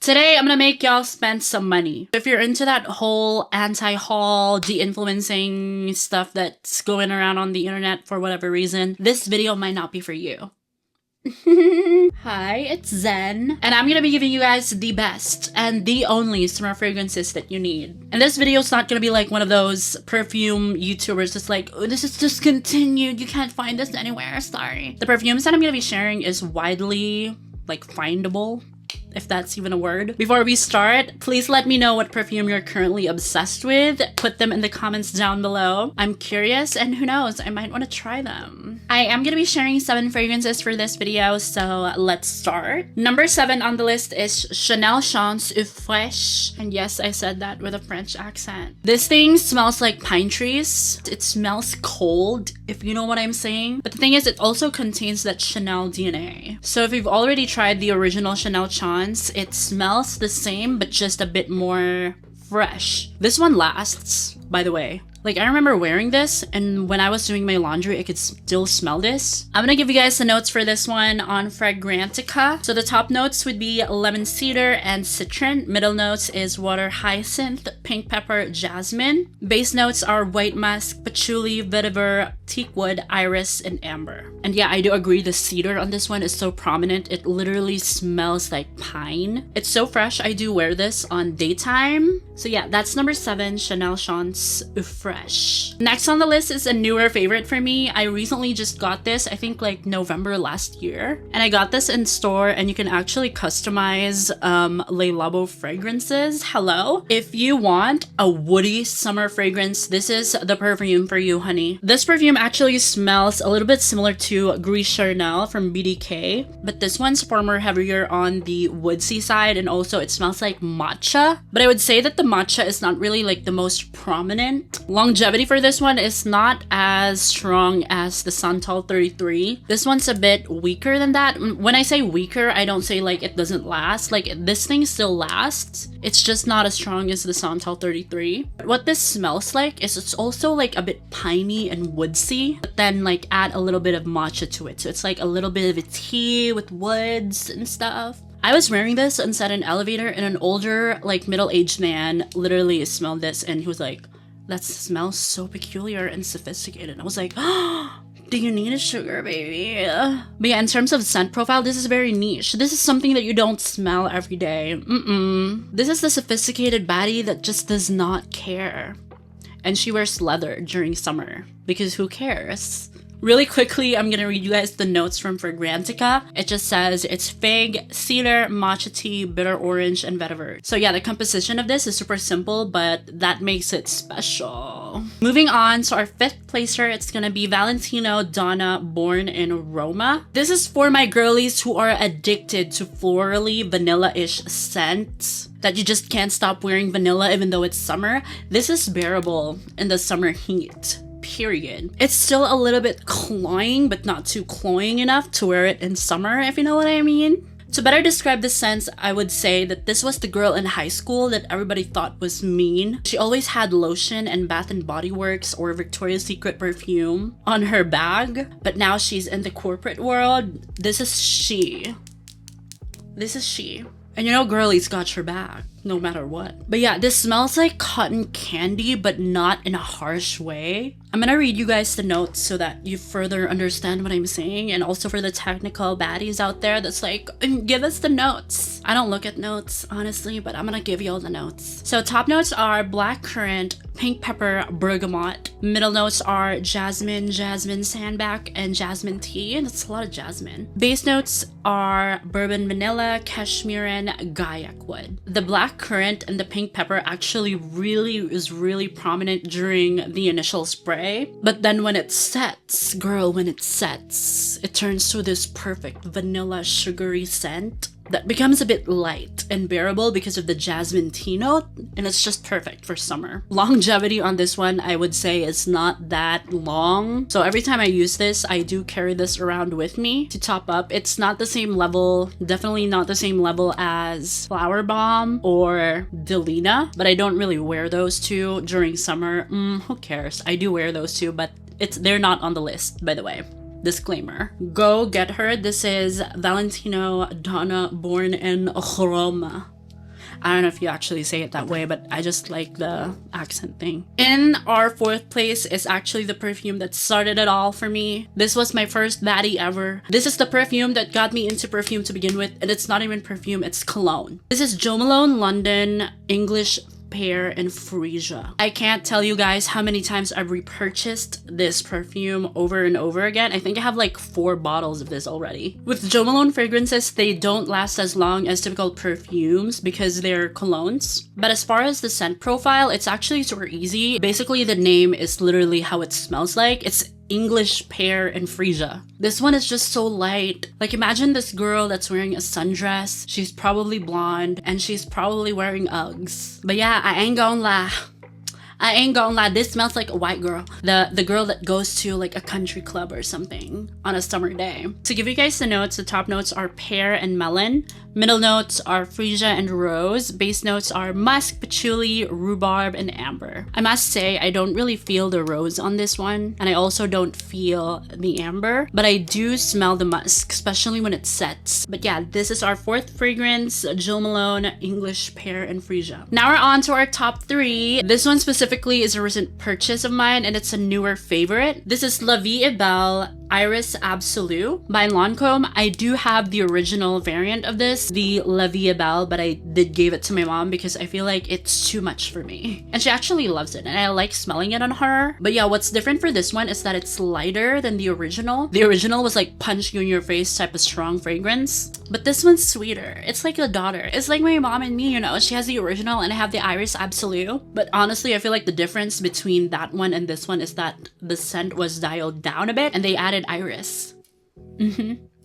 Today, I'm gonna make y'all spend some money. If you're into that whole anti-haul, de-influencing stuff that's going around on the internet for whatever reason, this video might not be for you. Hi, it's Zen, and I'm gonna be giving you guys the best and the only summer fragrances that you need. And this video is not gonna be like one of those perfume YouTubers that's like, oh, this is discontinued, you can't find this anywhere, sorry. The perfumes that I'm gonna be sharing is widely, like, findable, if that's even a word. Before we start, please let me know what perfume you're currently obsessed with. Put them in the comments down below. I'm curious, and who knows, I might want to try them. I am going to be sharing 7 fragrances for this video, so let's start. Number 7 on the list is Chanel Chance Eau Fraiche. And yes, I said that with a French accent. This thing smells like pine trees. It smells cold, if you know what I'm saying. But the thing is, it also contains that Chanel DNA. So if you've already tried the original Chanel Chance, it smells the same, but just a bit more fresh. This one lasts, by the way. Like, I remember wearing this, and when I was doing my laundry, I could still smell this. I'm gonna give you guys the notes for this one on Fragrantica. So the top notes would be lemon cedar and citron. Middle notes is water hyacinth, pink pepper, jasmine. Base notes are white musk, patchouli, vetiver, teakwood, iris, and amber. And yeah, I do agree, the cedar on this one is so prominent. It literally smells like pine. It's so fresh. I do wear this on daytime. So yeah, that's number 7, Chanel Chance Eau Fraiche. Next on the list is a newer favorite for me. I recently just got this, I think like November last year. And I got this in store, and you can actually customize Le Labo fragrances. Hello. If you want a woody summer fragrance, this is the perfume for you, honey. This perfume actually smells a little bit similar to Gris Charnel from BDK, but this one's far more heavier on the woodsy side, and also it smells like matcha. But I would say that the matcha is not really like the most prominent. Longevity for this one is not as strong as the Santal 33. This one's a bit weaker than that. When I say weaker, I don't say like it doesn't last. Like, this thing still lasts. It's just not as strong as the Santal 33. But what this smells like is it's also like a bit piney and woodsy, but then like add a little bit of matcha to it. So it's like a little bit of a tea with woods and stuff. I was wearing this inside an elevator, and an older, like, middle-aged man literally smelled this, and he was like, that smells so peculiar and sophisticated. I was like, oh, do you need a sugar baby? But yeah, in terms of scent profile, this is very niche. This is something that you don't smell every day. This is the sophisticated baddie that just does not care. And she wears leather during summer, because who cares? Really quickly, I'm gonna read you guys the notes from Fragrantica. It just says it's fig, cedar, matcha tea, bitter orange, and vetiver. So yeah, the composition of this is super simple, but that makes it special. Moving on to our 5th placer, it's gonna be Valentino Donna Born in Roma. This is for my girlies who are addicted to florally, vanilla-ish scents, that you just can't stop wearing vanilla even though it's summer. This is bearable in the summer heat. Period. It's still a little bit cloying, but not too cloying enough to wear it in summer, if you know what I mean. To better describe the scent, I would say that this was the girl in high school that everybody thought was mean. She always had lotion and Bath & Body Works or Victoria's Secret perfume on her bag, but now she's in the corporate world. This is she. This is she. And you know, girlies got your back, no matter what. But yeah, this smells like cotton candy, but not in a harsh way. I'm gonna read you guys the notes so that you further understand what I'm saying, and also for the technical baddies out there that's like, give us the notes. I don't look at notes, honestly, but I'm gonna give you all the notes. So top notes are black currant, pink pepper, bergamot. Middle notes are jasmine, jasmine sandbag, and jasmine tea, and that's a lot of jasmine. Base notes are bourbon vanilla, cashmere, and gaiac wood. The black currant and the pink pepper actually is really prominent during the initial spray. But then when it sets, girl, when it sets, it turns to this perfect vanilla sugary scent that becomes a bit light and bearable because of the jasmine tea note, and it's just perfect for summer. Longevity on this one, I would say, is not that long. So every time I use this, I do carry this around with me to top up. It's not the same level, definitely not the same level as Flower Bomb or Delina, but I don't really wear those two during summer. Who cares? I do wear those two, but they're not on the list, by the way. Disclaimer. Go get her. This is Valentino Donna Born in Roma. I don't know if you actually say it that way, but I just like the accent thing. In our fourth place is actually the perfume that started it all for me. This was my first baddie ever. This is the perfume that got me into perfume to begin with, and it's not even perfume, it's cologne. This is Jo Malone London English Pear and Freesia. I can't tell you guys how many times I've repurchased this perfume over and over again. I think I have like 4 bottles of this already. With Jo Malone fragrances, they don't last as long as typical perfumes because they're colognes. But as far as the scent profile, it's actually super easy. Basically, the name is literally how it smells like. It's English Pear and Freesia. This one is just so light. Like, imagine this girl that's wearing a sundress. She's probably blonde and she's probably wearing Uggs. But yeah, I ain't gonna lie, this smells like a white girl. The girl that goes to like a country club or something on a summer day. To give you guys the notes, the top notes are pear and melon. Middle notes are freesia and rose. Base notes are musk, patchouli, rhubarb, and amber. I must say, I don't really feel the rose on this one, and I also don't feel the amber, but I do smell the musk, especially when it sets. But yeah, this is our fourth fragrance, Jo Malone English Pear and Freesia. Now we're on to our top 3. This one specifically is a recent purchase of mine, and it's a newer favorite. This is Belle Iris Absolu by Lancome. I do have the original variant of this, the Belle, but I did give it to my mom because I feel like it's too much for me. And she actually loves it, and I like smelling it on her. But yeah, what's different for this one is that it's lighter than the original. The original was like punch you in your face type of strong fragrance. But this one's sweeter. It's like a daughter. It's like my mom and me, you know. She has the original and I have the Iris Absolu. But honestly, I feel like the difference between that one and this one is that the scent was dialed down a bit and they added iris.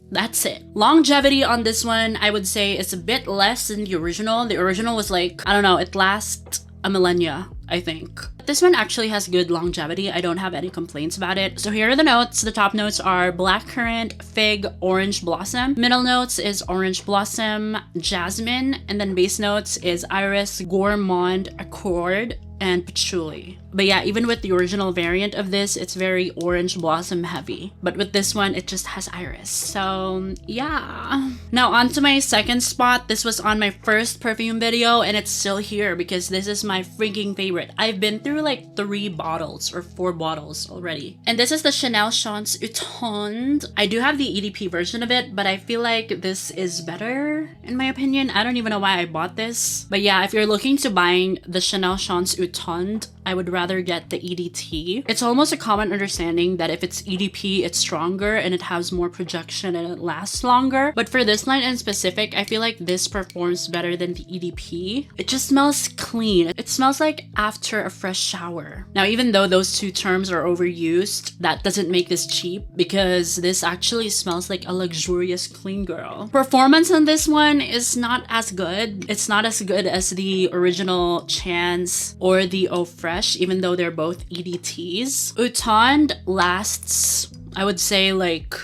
That's it. Longevity on this one, I would say, is a bit less than the original. The original was like, I don't know, it lasts a millennia, I think. This one actually has good longevity. I don't have any complaints about it. So here are the notes. The top notes are blackcurrant, fig, orange blossom. Middle notes is orange blossom, jasmine, and then base notes is iris, gourmand, accord, and patchouli. But yeah, even with the original variant of this, it's very orange blossom heavy. But with this one, it just has iris. So yeah. Now on to my second spot. This was on my first perfume video and it's still here because this is my freaking favorite. I've been through like 3 bottles or 4 bottles already. And this is the Chanel Chance Tendre. I do have the EDP version of it, but I feel like this is better in my opinion. I don't even know why I bought this. But yeah, if you're looking to buying the Chanel Chance Tendre, I would rather get the EDT. It's almost a common understanding that if it's EDP, it's stronger and it has more projection and it lasts longer. But for this line in specific, I feel like this performs better than the EDP. It just smells clean. It smells like after a fresh shower. Now, even though those 2 terms are overused, that doesn't make this cheap because this actually smells like a luxurious clean girl. Performance on this one is not as good. It's not as good as the original Chance or the Eau Fraiche, even though they're both EDTs. Tendre lasts, I would say, like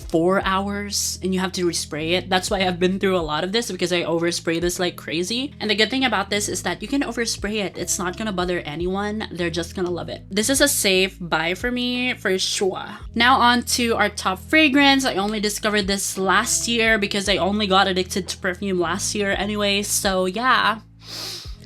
4 hours and you have to respray it. That's why I've been through a lot of this because I overspray this like crazy. And the good thing about this is that you can overspray it. It's not gonna bother anyone. They're just gonna love it. This is a safe buy for me for sure. Now on to our top fragrance. I only discovered this last year because I only got addicted to perfume last year anyway. So yeah.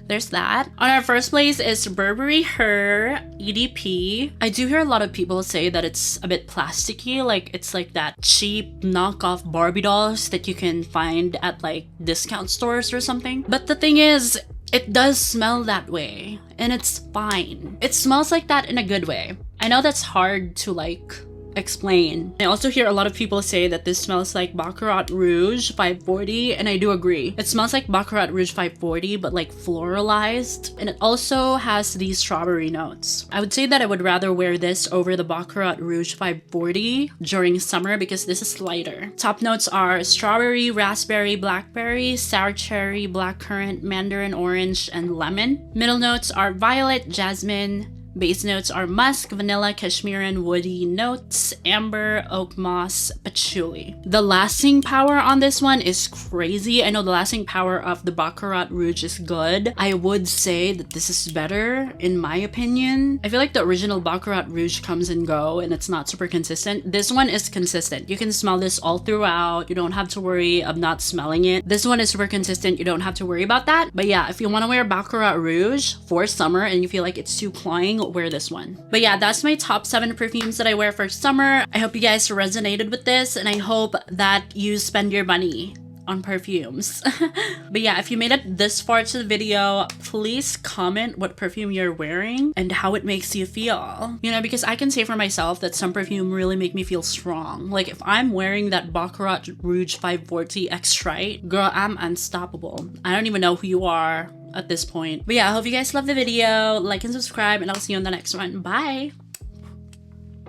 There's that. On our first place is Burberry Her EDP. I do hear a lot of people say that it's a bit plasticky, like it's like that cheap knockoff Barbie dolls that you can find at like discount stores or something. But the thing is, it does smell that way and it's fine. It smells like that in a good way. I know that's hard to like explain. I also hear a lot of people say that this smells like Baccarat Rouge 540, and I do agree. It smells like Baccarat Rouge 540 but like floralized, and it also has these strawberry notes. I would say that I would rather wear this over the Baccarat Rouge 540 during summer because this is lighter. Top notes are strawberry, raspberry, blackberry, sour cherry, blackcurrant, mandarin orange, and lemon. Middle notes are violet, jasmine, Base notes are musk, vanilla, cashmere, and woody notes, amber, oak moss, patchouli. The lasting power on this one is crazy. I know the lasting power of the Baccarat Rouge is good. I would say that this is better in my opinion. I feel like the original Baccarat Rouge comes and go and it's not super consistent. This one is consistent. You can smell this all throughout. You don't have to worry of not smelling it. This one is super consistent. You don't have to worry about that. But yeah, if you want to wear Baccarat Rouge for summer and you feel like it's too cloying, wear this one. But yeah, that's my top 7 perfumes that I wear for summer. I hope you guys resonated with this and I hope that you spend your money on perfumes. But yeah, if you made it this far to the video, please comment what perfume you're wearing and how it makes you feel. You know, because I can say for myself that some perfume really make me feel strong. Like if I'm wearing that Baccarat Rouge 540 X-Trite, girl, I'm unstoppable. I don't even know who you are at this point. But yeah, I hope you guys love the video. Like and subscribe and I'll see you on the next one. Bye!